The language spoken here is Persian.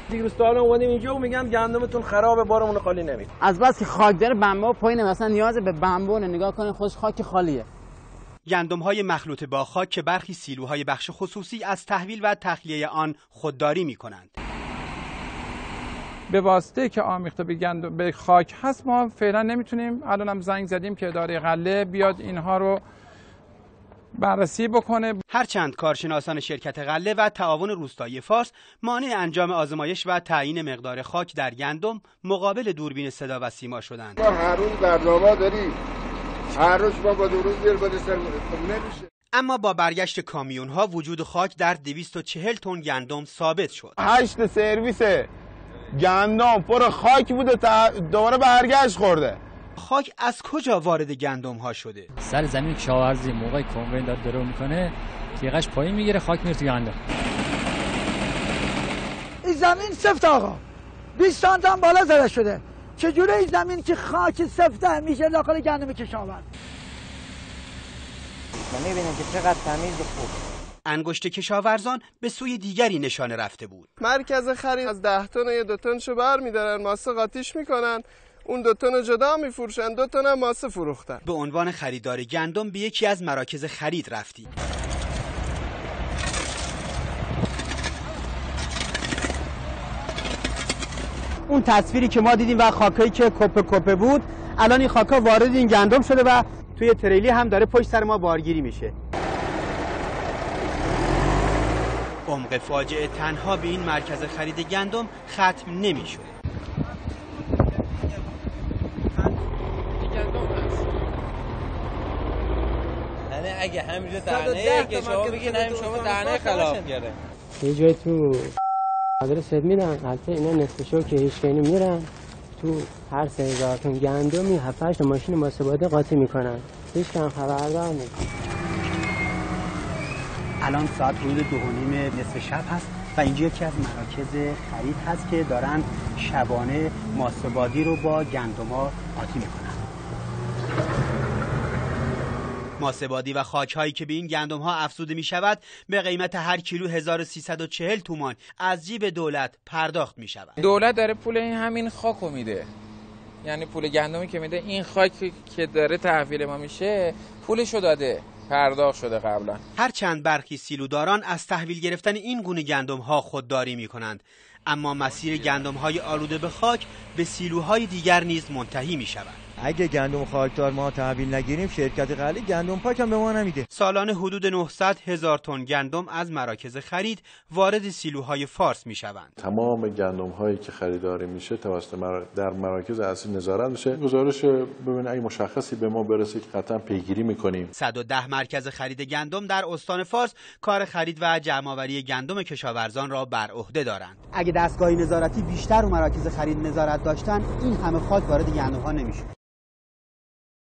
دیروز تا الان اومدیم اینجا و میگن گندمتون خرابه، بارمون خالی نمی‌کنه. از بس که خاک داره بنبا پایینه، مثلا نیاز به بنبا نگاه کنید خودش خاک خالیه. گندم‌های مخلوط با خاک که برخی سیلوهای بخش خصوصی از تحویل و تخلیه آن خودداری می‌کنند. به واسطه که آمیخته به خاک هست ما فعلا نمیتونیم. الانم زنگ زدیم که اداره غله بیاد اینها رو بررسی بکنه. هرچند کارشناسان شرکت غله و تعاون روستایی فارس مانع انجام آزمایش و تعیین مقدار خاک در گندم مقابل دوربین صدا و سیما شدند. ما هر روز برنامه داریم، هر روز ما با دو روز نمیشه. اما با برگشت کامیون‌ها وجود خاک در 240 تن گندم ثابت شد. 8 سرویس گندم پر خاک بوده دوباره برگشت خورده. خاک از کجا وارد گندم‌ها شده؟ سر زمین کشاورزی موقع کمبین داره درو میکنه، تیغش پایین میگیره، خاک میره تو گندم. این زمین سفت آقا 20 سانت هم بالا زده شده. چجوره این زمین که خاک سفته میشه داخل گندم کشاورز؟ میبینید که چقدر تمیز و خوب. انگشت کشاورزان به سوی دیگری نشانه رفته بود. مرکز خرید از 10 تن یا 2 تنشو برمی‌دارن، ماسه قاطیش میکنن، اون 2 تن جدا میفروشن، 2 تن هم ماسه فروختن. به عنوان خریدار گندم به یکی از مراکز خرید رفتیم. اون تصویری که ما دیدیم و خاکایی که کپه بود، الان این خاکا وارد این گندم شده و توی تریلی هم داره پشت سر ما بارگیری میشه. عمق فاجعه تنها به این مرکز خرید گندم ختم نمی‌شد. یعنی اگه همینجا دهنه که شما بگین همین شما دهنه خلاف گره. یه جای تو آدرس میرن، البته اینا نصفشو که هیچ کنی میرن تو هر 3000 تن گندمی 7-8 ماشین ماسباده قاطی میکنن. هیچ کم خبردار نیست. الان ساعت حدود 2:30 نصف شب هست و اینجا یکی از مراکز خرید هست که دارن شبانه ماسه‌بادی رو با گندم‌ها قاطی میکنن. ماسه‌بادی و خاک‌هایی که به این گندم‌ها افزوده می‌شود به قیمت هر کیلو 1340 تومان از جیب دولت پرداخت می‌شود. دولت داره پول این همین خاکو میده. یعنی پول گندمی که میده، این خاکی که داره تحویل ما میشه پولشو داده، پرداخت شده قبلا. هرچند برخی سیلوداران از تحویل گرفتن این گونه گندم‌ها خودداری می‌کنند، اما مسیر گندم‌های آلوده به خاک به سیلوهای دیگر نیز منتهی می‌شود. اگه گندم خاکدار ما تحویل نگیریم شرکت غله گندم پاک هم به ما نمیده. سالانه حدود 900,000 تن گندم از مراکز خرید وارد سیلوهای فارس میشوند. تمام گندم هایی که خریداری میشه توسط در مراکز اصلی نظارت میشه. گزارش ببینید اگه مشخصی به ما برسه که قطعا پیگیری میکنیم. 110 مرکز خرید گندم در استان فارس کار خرید و جمع‌آوری گندم کشاورزان را بر عهده دارند. اگه دستگاه نظارتی بیشتر رو مراکز خرید نظارت داشتن این همه خاک وارد گندم‌ها نمیشه.